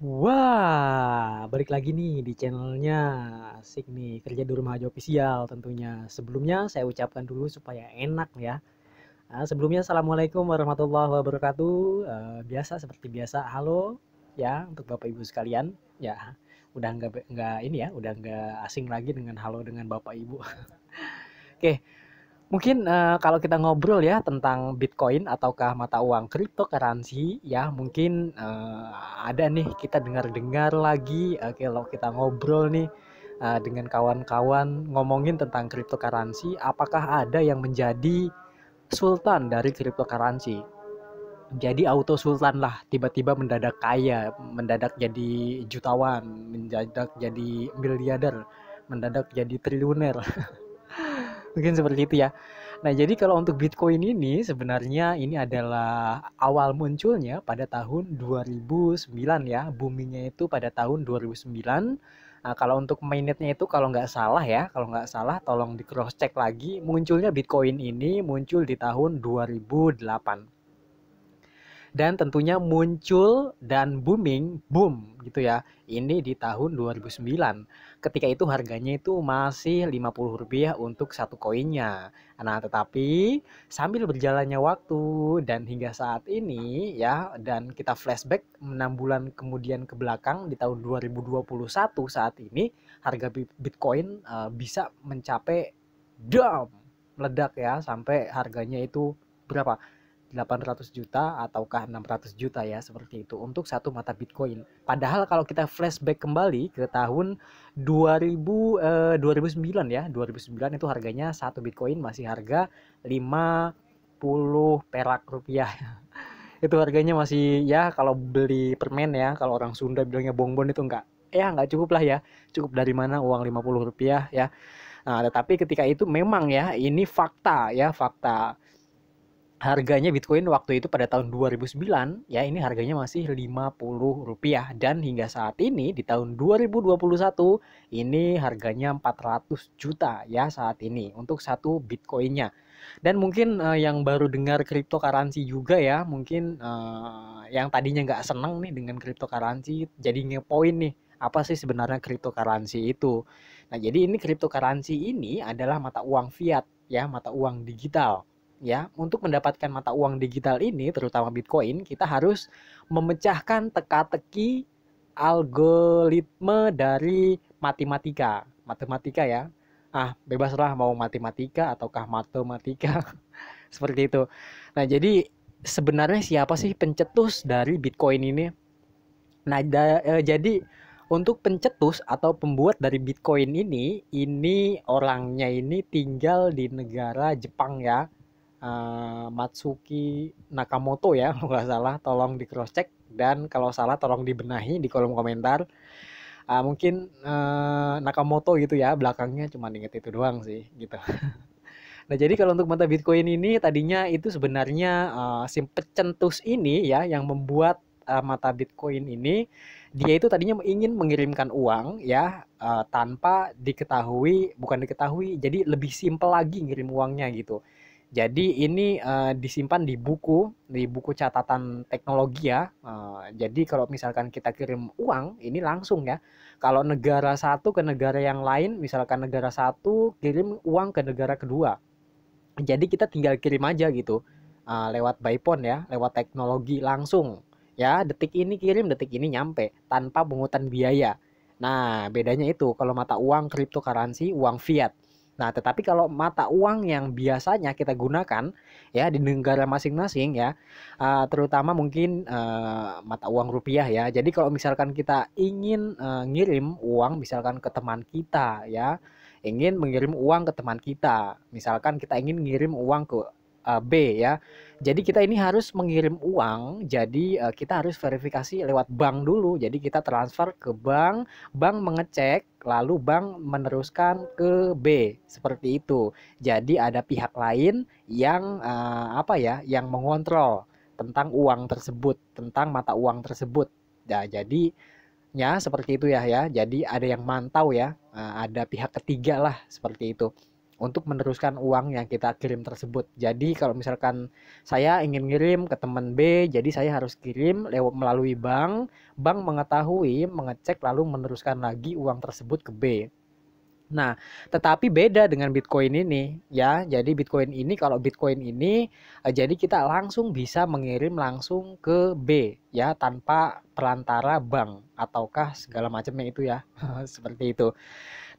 Wah, balik lagi nih di channelnya. Asik nih, kerja di rumah aja official tentunya. Sebelumnya saya ucapkan dulu supaya enak ya. Sebelumnya Assalamualaikum warahmatullahi wabarakatuh. Biasa seperti biasa, halo ya untuk Bapak Ibu sekalian. Ya, udah nggak ini ya, udah nggak asing lagi dengan halo dengan Bapak Ibu. Oke, mungkin kalau kita ngobrol ya tentang Bitcoin ataukah mata uang cryptocurrency ya mungkin ada nih kita dengar-dengar lagi kalau kita ngobrol nih dengan kawan-kawan ngomongin tentang cryptocurrency, apakah ada yang menjadi sultan dari cryptocurrency? Jadi auto sultan lah, tiba-tiba mendadak kaya, mendadak jadi jutawan, mendadak jadi miliarder, mendadak jadi triliuner. Mungkin seperti itu ya. Nah, jadi kalau untuk Bitcoin ini sebenarnya ini adalah awal munculnya pada tahun 2009 ya. Boomingnya itu pada tahun 2009. Nah, kalau untuk mainnetnya itu kalau nggak salah ya, kalau nggak salah tolong di cross check lagi. Munculnya Bitcoin ini muncul di tahun 2008. Dan tentunya muncul dan boom gitu ya. Ini di tahun 2009. Ketika itu harganya itu masih Rp50 untuk satu koinnya. Nah, tetapi sambil berjalannya waktu dan hingga saat ini ya, dan kita flashback 6 bulan kemudian ke belakang di tahun 2021 saat ini, harga Bitcoin bisa mencapai dam meledak ya, sampai harganya itu berapa? 800 juta ataukah 600 juta ya, seperti itu untuk satu mata Bitcoin. Padahal kalau kita flashback kembali ke tahun 2009 ya, 2009 itu harganya satu Bitcoin masih harga 50 perak rupiah. Itu harganya masih ya, kalau beli permen ya, kalau orang Sunda bilangnya bonbon itu enggak cukup lah ya. Cukup dari mana uang 50 rupiah ya. Nah, tetapi ketika itu memang ya, ini fakta ya, fakta harganya Bitcoin waktu itu pada tahun 2009 ya, ini harganya masih Rp50 dan hingga saat ini di tahun 2021 ini harganya 400 juta ya saat ini untuk satu Bitcoinnya. Dan mungkin yang baru dengar cryptocurrency juga ya, mungkin yang tadinya nggak seneng nih dengan cryptocurrency jadi ngepoin nih, apa sih sebenarnya cryptocurrency itu. Nah, jadi ini cryptocurrency ini adalah mata uang fiat ya, mata uang digital ya. Untuk mendapatkan mata uang digital ini terutama Bitcoin, kita harus memecahkan teka-teki algoritma dari matematika ya. Bebaslah mau matematika ataukah matematika seperti itu. Nah, jadi sebenarnya siapa sih pencetus dari Bitcoin ini? Nah, jadi untuk pencetus atau pembuat dari Bitcoin ini orangnya ini tinggal di negara Jepang ya. Matsuki Nakamoto ya, kalau nggak salah, tolong di cross check, dan kalau salah tolong dibenahi di kolom komentar. Mungkin Nakamoto gitu ya, belakangnya cuma inget itu doang sih gitu. Nah, jadi kalau untuk mata Bitcoin ini tadinya itu sebenarnya si pencetus ini ya yang membuat mata Bitcoin ini, dia itu tadinya ingin mengirimkan uang ya, tanpa diketahui, bukan diketahui, jadi lebih simpel lagi ngirim uangnya gitu. Jadi ini disimpan di buku catatan teknologi ya. Jadi kalau misalkan kita kirim uang ini langsung ya. Kalau negara satu ke negara yang lain, misalkan negara satu kirim uang ke negara kedua, jadi kita tinggal kirim aja gitu, lewat by phone ya, lewat teknologi langsung ya, detik ini kirim detik ini nyampe tanpa pungutan biaya. Nah, bedanya itu kalau mata uang cryptocurrency, uang fiat. Nah, tetapi kalau mata uang yang biasanya kita gunakan ya di negara masing-masing ya, terutama mungkin mata uang rupiah ya. Jadi kalau misalkan kita ingin ngirim uang misalkan ke teman kita ya, ingin mengirim uang ke teman kita. Misalkan kita ingin mengirim uang ke B ya. Jadi kita ini harus mengirim uang, jadi kita harus verifikasi lewat bank dulu. Jadi kita transfer ke bank, bank mengecek, lalu bank meneruskan ke B. Seperti itu. Jadi ada pihak lain yang apa ya, yang mengontrol tentang uang tersebut, tentang mata uang tersebut. Nah, jadi ya seperti itu ya. Jadi ada yang mantau ya, ada pihak ketiga lah seperti itu. untuk meneruskan uang yang kita kirim tersebut. Jadi kalau misalkan saya ingin ngirim ke teman B, jadi saya harus kirim lewat melalui bank, bank mengetahui, mengecek lalu meneruskan lagi uang tersebut ke B. Nah, tetapi beda dengan Bitcoin ini ya. Jadi Bitcoin ini kalau Bitcoin ini jadi kita langsung bisa mengirim langsung ke B ya tanpa perantara bank ataukah segala macamnya itu ya. Seperti itu.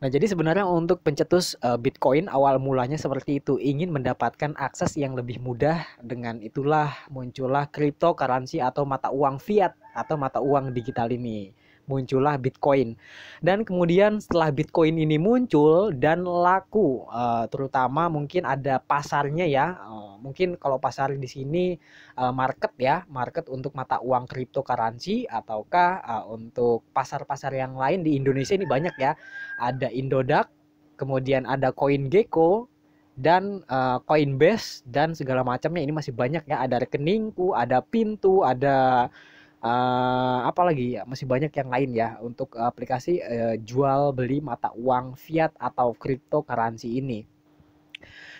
Nah, jadi sebenarnya untuk pencetus Bitcoin awal mulanya seperti itu, ingin mendapatkan akses yang lebih mudah, dengan itulah muncullah cryptocurrency atau mata uang fiat atau mata uang digital ini. Muncullah Bitcoin. Dan kemudian setelah Bitcoin ini muncul dan laku, terutama mungkin ada pasarnya ya. Mungkin kalau pasar di sini market ya, market untuk mata uang cryptocurrency ataukah untuk pasar-pasar yang lain di Indonesia ini banyak ya. Ada Indodax, kemudian ada CoinGecko dan Coinbase dan segala macamnya ini masih banyak ya. Ada rekeningku, ada Pintu, ada apa lagi ya, masih banyak yang lain ya untuk aplikasi jual beli mata uang fiat atau cryptocurrency ini.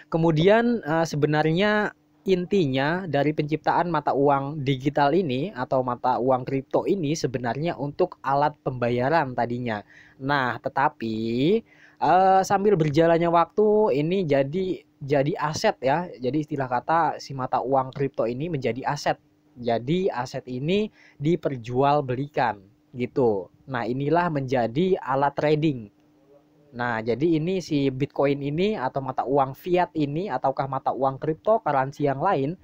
Kemudian sebenarnya intinya dari penciptaan mata uang digital ini atau mata uang kripto ini sebenarnya untuk alat pembayaran tadinya. Nah, tetapi sambil berjalannya waktu ini jadi aset ya. Jadi istilah kata si mata uang kripto ini menjadi aset. Jadi aset ini diperjualbelikan gitu. Nah, inilah menjadi alat trading. Nah, jadi ini si Bitcoin ini atau mata uang fiat ini ataukah mata uang cryptocurrency yang lain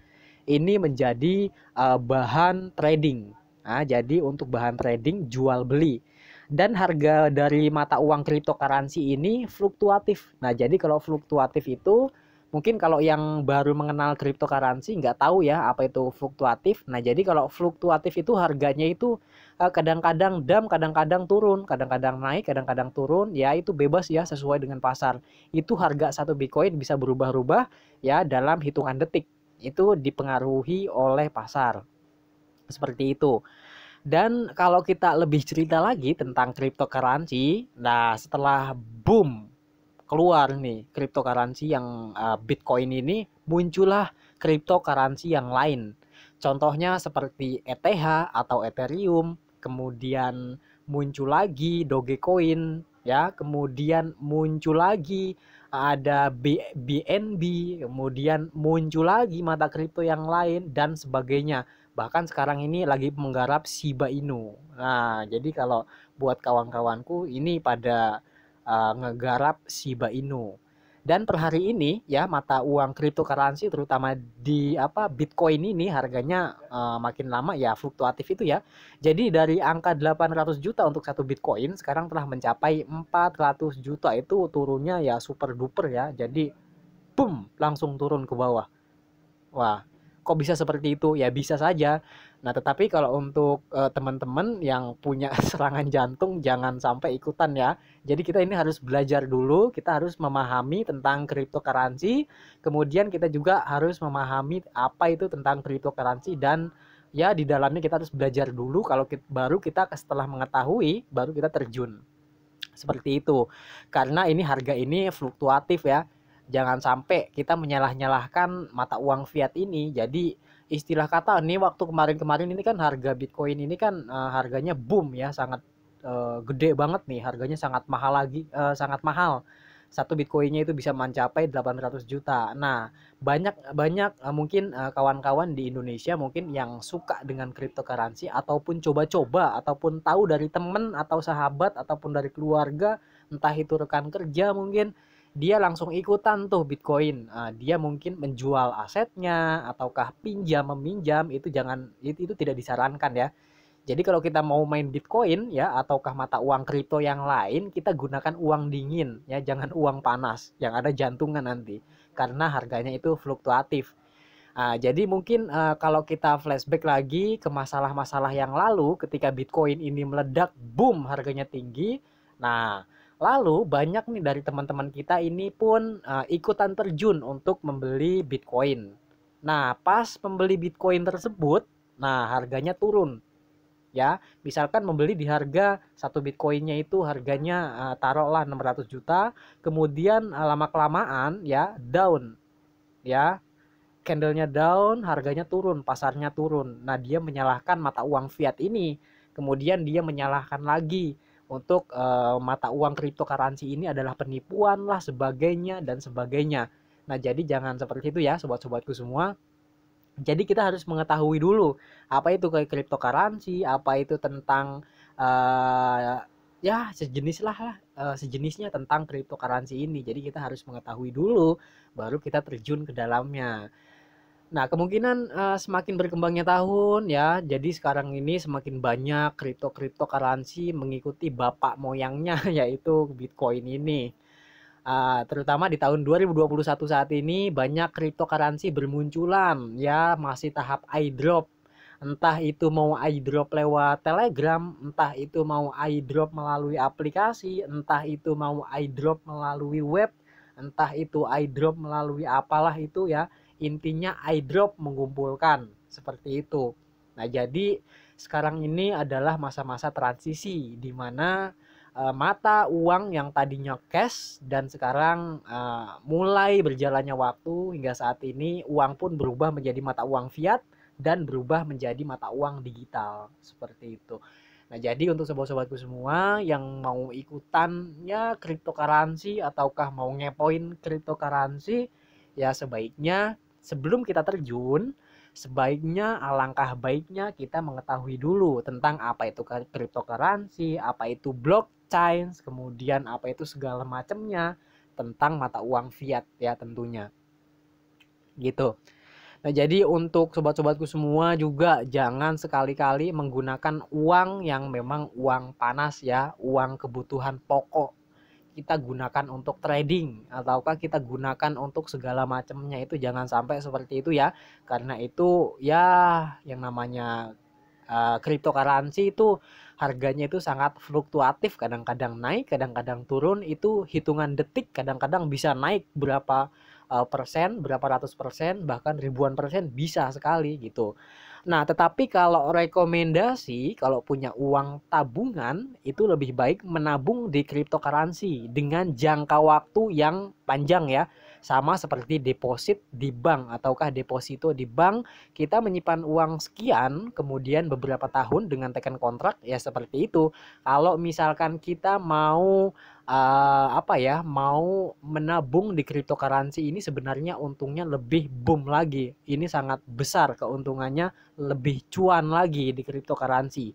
ini menjadi bahan trading. Nah, jadi untuk bahan trading jual beli. Dan harga dari mata uang cryptocurrency ini fluktuatif. Nah, jadi kalau fluktuatif itu mungkin kalau yang baru mengenal cryptocurrency nggak tahu ya apa itu fluktuatif. Nah, jadi kalau fluktuatif itu harganya itu kadang-kadang dam, kadang-kadang turun, kadang-kadang naik, kadang-kadang turun. Ya itu bebas ya sesuai dengan pasar. Itu harga satu Bitcoin bisa berubah-ubah ya dalam hitungan detik. Itu dipengaruhi oleh pasar. Seperti itu. Dan kalau kita lebih cerita lagi tentang cryptocurrency, nah setelah boom keluar nih cryptocurrency yang Bitcoin ini, muncullah cryptocurrency yang lain. Contohnya seperti ETH atau Ethereum, kemudian muncul lagi Dogecoin, ya, kemudian muncul lagi ada BNB, kemudian muncul lagi mata kripto yang lain dan sebagainya. Bahkan sekarang ini lagi menggarap Shiba Inu. Nah, jadi kalau buat kawan-kawanku ini pada ngegarap Shiba Inu. Dan per hari ini ya mata uang cryptocurrency terutama di Bitcoin ini harganya makin lama ya fluktuatif itu ya. Jadi dari angka 800 juta untuk satu Bitcoin sekarang telah mencapai 400 juta, itu turunnya ya super duper ya. Jadi boom langsung turun ke bawah. Wah, kok bisa seperti itu? Ya bisa saja. Nah, tetapi kalau untuk teman-teman yang punya serangan jantung jangan sampai ikutan ya. Jadi kita ini harus belajar dulu, kita harus memahami tentang cryptocurrency, kemudian kita juga harus memahami apa itu tentang cryptocurrency dan ya di dalamnya kita harus belajar dulu kalau baru kita setelah mengetahui baru kita terjun. Seperti itu. Karena ini harga ini fluktuatif ya. Jangan sampai kita menyalah-nyalahkan mata uang fiat ini. Jadi istilah kata nih waktu kemarin-kemarin ini kan harga Bitcoin ini kan harganya boom ya, sangat gede banget nih, harganya sangat mahal lagi, sangat mahal. Satu Bitcoinnya itu bisa mencapai 800 juta. Nah, banyak banyak mungkin kawan-kawan di Indonesia mungkin yang suka dengan cryptocurrency ataupun coba-coba ataupun tahu dari teman atau sahabat ataupun dari keluarga, entah itu rekan kerja mungkin dia langsung ikutan tuh Bitcoin. Dia mungkin menjual asetnya ataukah pinjam meminjam, itu jangan, itu tidak disarankan ya. Jadi kalau kita mau main Bitcoin ya ataukah mata uang kripto yang lain, kita gunakan uang dingin ya, jangan uang panas yang ada jantungan nanti karena harganya itu fluktuatif. Jadi mungkin kalau kita flashback lagi ke masalah-masalah yang lalu ketika Bitcoin ini meledak, boom harganya tinggi. Nah, lalu banyak nih dari teman-teman kita ini pun ikutan terjun untuk membeli Bitcoin. Nah, pas membeli Bitcoin tersebut, nah harganya turun. ya. Misalkan membeli di harga satu Bitcoinnya itu harganya taruhlah 600 juta, kemudian lama kelamaan ya down ya, candlenya down, harganya turun, pasarnya turun. Nah, dia menyalahkan mata uang fiat ini. Kemudian dia menyalahkan lagi untuk mata uang cryptocurrency ini adalah penipuan lah, sebagainya dan sebagainya. Nah, jadi jangan seperti itu ya, sobat-sobatku semua. Jadi kita harus mengetahui dulu apa itu kayak cryptocurrency, apa itu tentang ya sejenis lah, sejenisnya tentang cryptocurrency ini. Jadi kita harus mengetahui dulu baru kita terjun ke dalamnya. Nah, kemungkinan semakin berkembangnya tahun ya, jadi sekarang ini semakin banyak cryptocurrency mengikuti bapak moyangnya yaitu Bitcoin ini. Terutama di tahun 2021 saat ini banyak cryptocurrency bermunculan ya, masih tahap airdrop. Entah itu mau airdrop lewat Telegram, entah itu mau airdrop melalui aplikasi, entah itu mau airdrop melalui web, entah itu airdrop melalui apalah itu ya. Intinya airdrop mengumpulkan seperti itu. Nah, jadi sekarang ini adalah masa-masa transisi di mana mata uang yang tadinya cash dan sekarang mulai berjalannya waktu hingga saat ini uang pun berubah menjadi mata uang fiat dan berubah menjadi mata uang digital seperti itu. Nah, jadi untuk sobat-sobatku semua yang mau ikutan ya cryptocurrency ataukah mau ngepoin cryptocurrency, ya sebaiknya sebelum kita terjun, sebaiknya alangkah baiknya kita mengetahui dulu tentang apa itu cryptocurrency, apa itu blockchain, kemudian apa itu segala macamnya tentang mata uang fiat ya tentunya. Gitu. Nah, jadi untuk sobat-sobatku semua juga jangan sekali-kali menggunakan uang yang memang uang panas ya, uang kebutuhan pokok. Kita gunakan untuk trading ataukah kita gunakan untuk segala macamnya, itu jangan sampai seperti itu ya. Karena itu ya yang namanya cryptocurrency itu harganya itu sangat fluktuatif, kadang-kadang naik, kadang-kadang turun, itu hitungan detik, kadang-kadang bisa naik berapa persen, berapa ratus persen, bahkan ribuan persen bisa sekali gitu. Nah, tetapi kalau rekomendasi, kalau punya uang tabungan, itu lebih baik menabung di cryptocurrency dengan jangka waktu yang panjang ya. Sama seperti deposit di bank ataukah deposito di bank, kita menyimpan uang sekian, kemudian beberapa tahun dengan tekan kontrak ya seperti itu. Kalau misalkan kita mau apa ya, mau menabung di cryptocurrency ini sebenarnya untungnya lebih boom lagi. Ini sangat besar keuntungannya, lebih cuan lagi di cryptocurrency.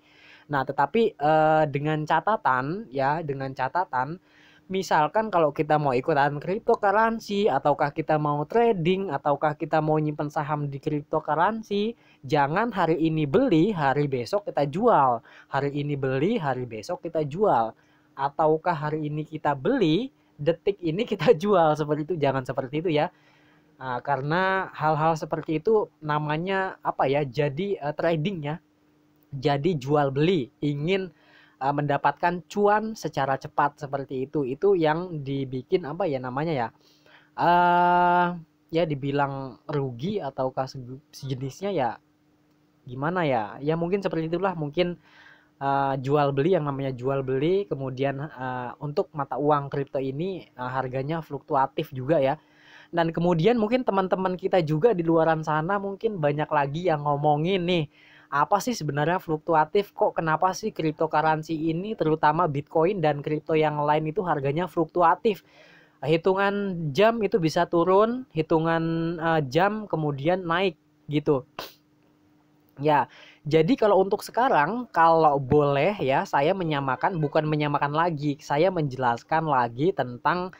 Nah, tetapi dengan catatan ya, dengan catatan misalkan kalau kita mau ikutan cryptocurrency ataukah kita mau trading ataukah kita mau nyimpen saham di cryptocurrency, jangan hari ini beli, hari besok kita jual. Hari ini beli, hari besok kita jual. Ataukah hari ini kita beli, detik ini kita jual, seperti itu. Jangan seperti itu ya. Nah, karena hal-hal seperti itu namanya apa ya? Jadi trading ya. Jadi jual beli, ingin mendapatkan cuan secara cepat seperti itu yang dibikin apa ya namanya ya, ya dibilang rugi ataukah sejenisnya ya, gimana ya, ya mungkin seperti itulah, mungkin jual beli, yang namanya jual beli. Kemudian untuk mata uang kripto ini harganya fluktuatif juga ya. Dan kemudian mungkin teman-teman kita juga di luaran sana mungkin banyak lagi yang ngomongin nih, apa sih sebenarnya fluktuatif, kok kenapa sih cryptocurrency ini terutama Bitcoin dan kripto yang lain itu harganya fluktuatif. Hitungan jam itu bisa turun, hitungan jam kemudian naik gitu. Ya, jadi kalau untuk sekarang, kalau boleh ya, saya menyamakan, bukan menyamakan lagi, saya menjelaskan lagi tentang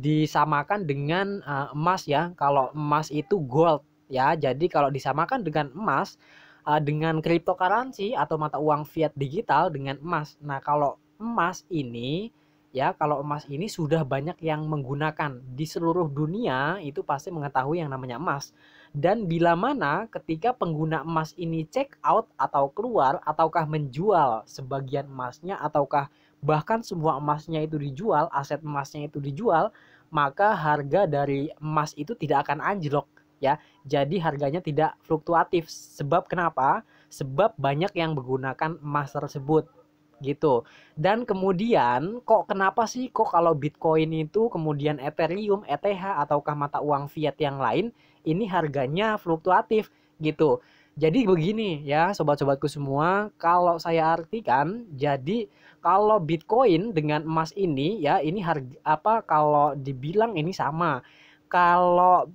disamakan dengan emas ya. Kalau emas itu gold ya, jadi kalau disamakan dengan emas, dengan cryptocurrency atau mata uang fiat digital dengan emas. Nah, kalau emas ini ya, kalau emas ini sudah banyak yang menggunakan di seluruh dunia, itu pasti mengetahui yang namanya emas. Dan bila mana ketika pengguna emas ini check out atau keluar ataukah menjual sebagian emasnya ataukah bahkan semua emasnya itu dijual, aset emasnya itu dijual, maka harga dari emas itu tidak akan anjlok ya. Jadi harganya tidak fluktuatif. Sebab kenapa? sebab banyak yang menggunakan emas tersebut gitu. Dan kemudian kenapa sih kalau Bitcoin itu kemudian Ethereum, ETH ataukah mata uang fiat yang lain ini harganya fluktuatif gitu. Jadi begini ya sobat-sobatku semua, kalau saya artikan jadi kalau Bitcoin dengan emas ini ya ini harga kalau dibilang ini sama. Kalau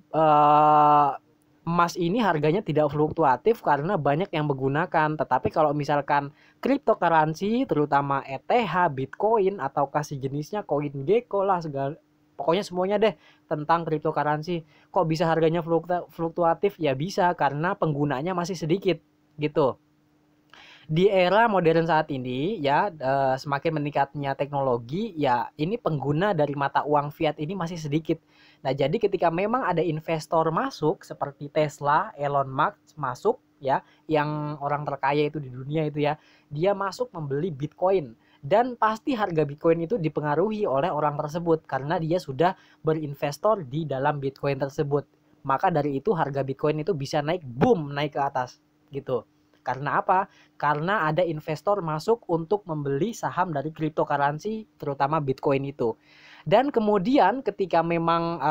emas ini harganya tidak fluktuatif karena banyak yang menggunakan. Tetapi kalau misalkan cryptocurrency terutama ETH, Bitcoin atau kasih jenisnya CoinGecko lah segala pokoknya semuanya deh tentang cryptocurrency. Kok bisa harganya fluktuatif? Ya bisa karena penggunanya masih sedikit gitu. Di era modern saat ini ya semakin meningkatnya teknologi ya ini pengguna dari mata uang fiat ini masih sedikit. Nah, jadi ketika memang ada investor masuk seperti Tesla, Elon Musk masuk ya, yang orang terkaya itu di dunia itu ya, dia masuk membeli Bitcoin dan pasti harga Bitcoin itu dipengaruhi oleh orang tersebut karena dia sudah berinvestor di dalam Bitcoin tersebut. Maka dari itu harga Bitcoin itu bisa naik boom naik ke atas gitu. Karena apa? Karena ada investor masuk untuk membeli saham dari cryptocurrency terutama Bitcoin itu. Dan kemudian ketika memang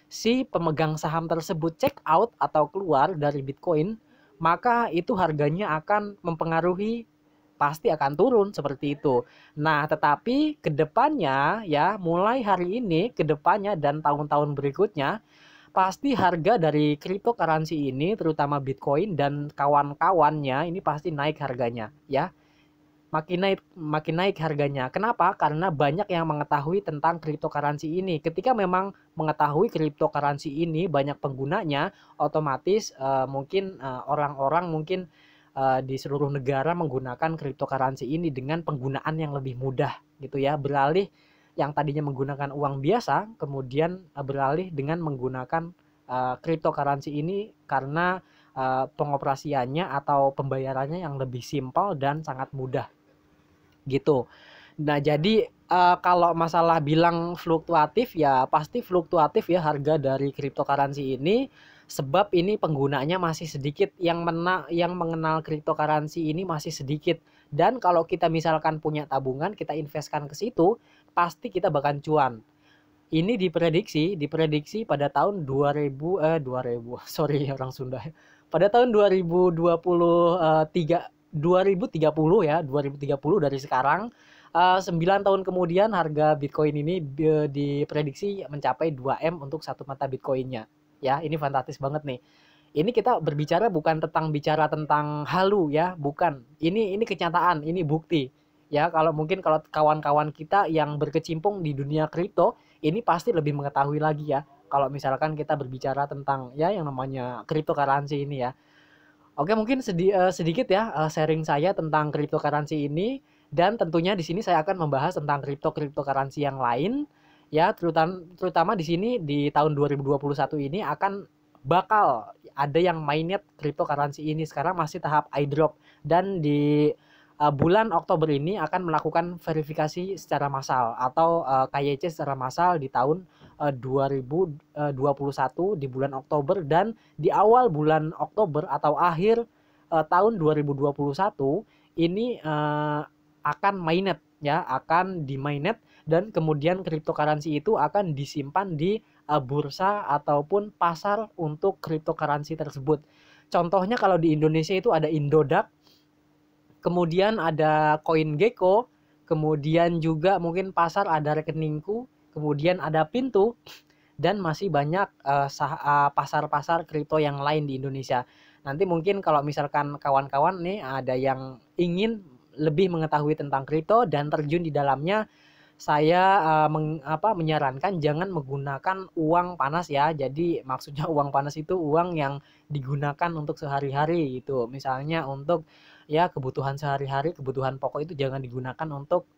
si pemegang saham tersebut check out atau keluar dari Bitcoin, maka itu harganya akan mempengaruhi pasti akan turun seperti itu. Nah, tetapi kedepannya ya mulai hari ini kedepannya dan tahun-tahun berikutnya pasti harga dari cryptocurrency ini terutama Bitcoin dan kawan-kawannya ini pasti naik harganya ya. Makin naik harganya. Kenapa? Karena banyak yang mengetahui tentang cryptocurrency ini. Ketika memang mengetahui cryptocurrency ini banyak penggunanya, otomatis mungkin orang-orang mungkin di seluruh negara menggunakan cryptocurrency ini dengan penggunaan yang lebih mudah gitu ya. Beralih yang tadinya menggunakan uang biasa kemudian beralih dengan menggunakan cryptocurrency ini karena pengoperasiannya atau pembayarannya yang lebih simpel dan sangat mudah gitu. Nah, jadi kalau masalah bilang fluktuatif ya pasti fluktuatif ya harga dari cryptocurrency ini sebab ini penggunanya masih sedikit yang mengenal cryptocurrency ini masih sedikit. Dan kalau kita misalkan punya tabungan, kita investkan ke situ, pasti kita bakal cuan. Ini diprediksi pada tahun 2000 sorry orang Sunda. Pada tahun 2030 ya, 2030 dari sekarang 9 tahun kemudian harga Bitcoin ini diprediksi mencapai 2M untuk satu mata Bitcoinnya. Ya, ini fantastis banget nih. Ini kita bukan bicara tentang halu ya, bukan. Ini kenyataan, ini bukti. Ya, kalau kawan-kawan kita yang berkecimpung di dunia kripto, ini pasti lebih mengetahui lagi ya. Kalau misalkan kita berbicara tentang ya yang namanya cryptocurrency ini ya. Oke, mungkin sedikit ya sharing saya tentang cryptocurrency ini dan tentunya di sini saya akan membahas tentang cryptocurrency yang lain ya terutama di sini di tahun 2021 ini bakal ada yang mainnet cryptocurrency ini sekarang masih tahap airdrop dan di bulan Oktober ini akan melakukan verifikasi secara massal atau KYC secara massal di tahun 2021 di bulan Oktober dan di awal bulan Oktober atau akhir tahun 2021 ini akan mainnet ya, akan di mainnet dan kemudian cryptocurrency itu akan disimpan di bursa ataupun pasar untuk cryptocurrency tersebut. Contohnya kalau di Indonesia itu ada Indodax, kemudian ada CoinGecko, kemudian juga mungkin pasar ada Rekeningku, kemudian ada Pintu dan masih banyak pasar-pasar kripto yang lain di Indonesia. Nanti mungkin kalau misalkan kawan-kawan nih ada yang ingin lebih mengetahui tentang kripto dan terjun di dalamnya, saya menyarankan jangan menggunakan uang panas ya. Jadi maksudnya uang panas itu uang yang digunakan untuk sehari-hari gitu. Misalnya untuk ya kebutuhan sehari-hari, kebutuhan pokok itu jangan digunakan untuk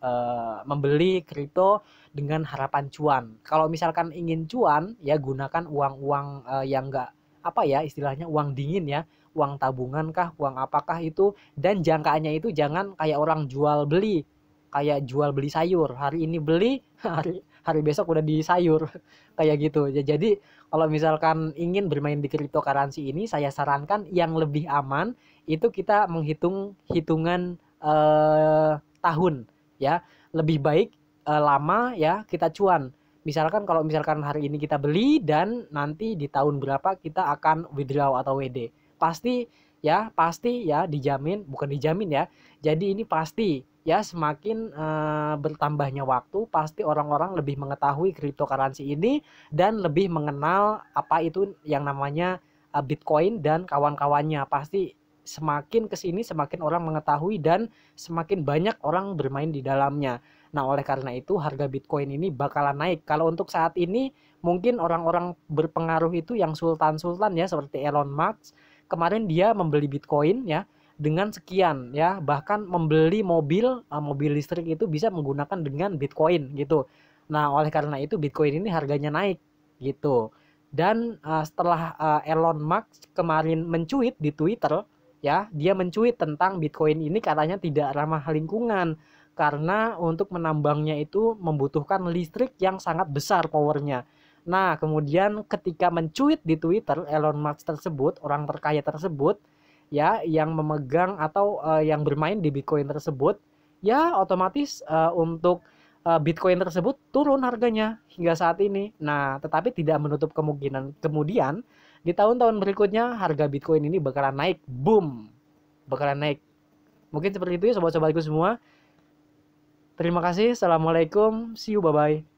membeli kripto dengan harapan cuan. Kalau misalkan ingin cuan ya gunakan uang-uang yang enggak istilahnya uang dingin ya, uang tabungan kah, uang apakah itu dan jangkaannya itu jangan kayak orang jual beli sayur, hari ini beli hari besok udah di sayur kayak gitu ya. Jadi kalau misalkan ingin bermain di cryptocurrency ini, saya sarankan yang lebih aman itu kita menghitung hitungan tahun ya. Lebih baik lama ya kita cuan. Misalkan kalau misalkan hari ini kita beli dan nanti di tahun berapa kita akan withdraw atau WD. Pasti ya dijamin, bukan dijamin ya. Jadi ini pasti ya semakin bertambahnya waktu pasti orang-orang lebih mengetahui cryptocurrency ini dan lebih mengenal apa itu yang namanya Bitcoin dan kawan-kawannya. Pasti semakin kesini semakin orang mengetahui dan semakin banyak orang bermain di dalamnya. Nah, oleh karena itu harga Bitcoin ini bakalan naik. Kalau untuk saat ini mungkin orang-orang berpengaruh itu yang sultan-sultan ya seperti Elon Musk. Kemarin dia membeli Bitcoin ya dengan sekian ya, bahkan membeli mobil listrik itu bisa menggunakan dengan Bitcoin gitu. Nah, oleh karena itu Bitcoin ini harganya naik gitu. Dan setelah Elon Musk kemarin mencuit di Twitter ya, dia mencuit tentang Bitcoin ini katanya tidak ramah lingkungan karena untuk menambangnya itu membutuhkan listrik yang sangat besar powernya. Nah, kemudian ketika mencuit di Twitter, Elon Musk tersebut, orang terkaya tersebut, ya, yang memegang atau yang bermain di Bitcoin tersebut, ya otomatis untuk Bitcoin tersebut turun harganya hingga saat ini. Nah, tetapi tidak menutup kemungkinan kemudian di tahun-tahun berikutnya harga Bitcoin ini bakalan naik, boom, bakalan naik. Mungkin seperti itu ya sobat-sobatku semua. Terima kasih. Assalamualaikum. See you. Bye-bye.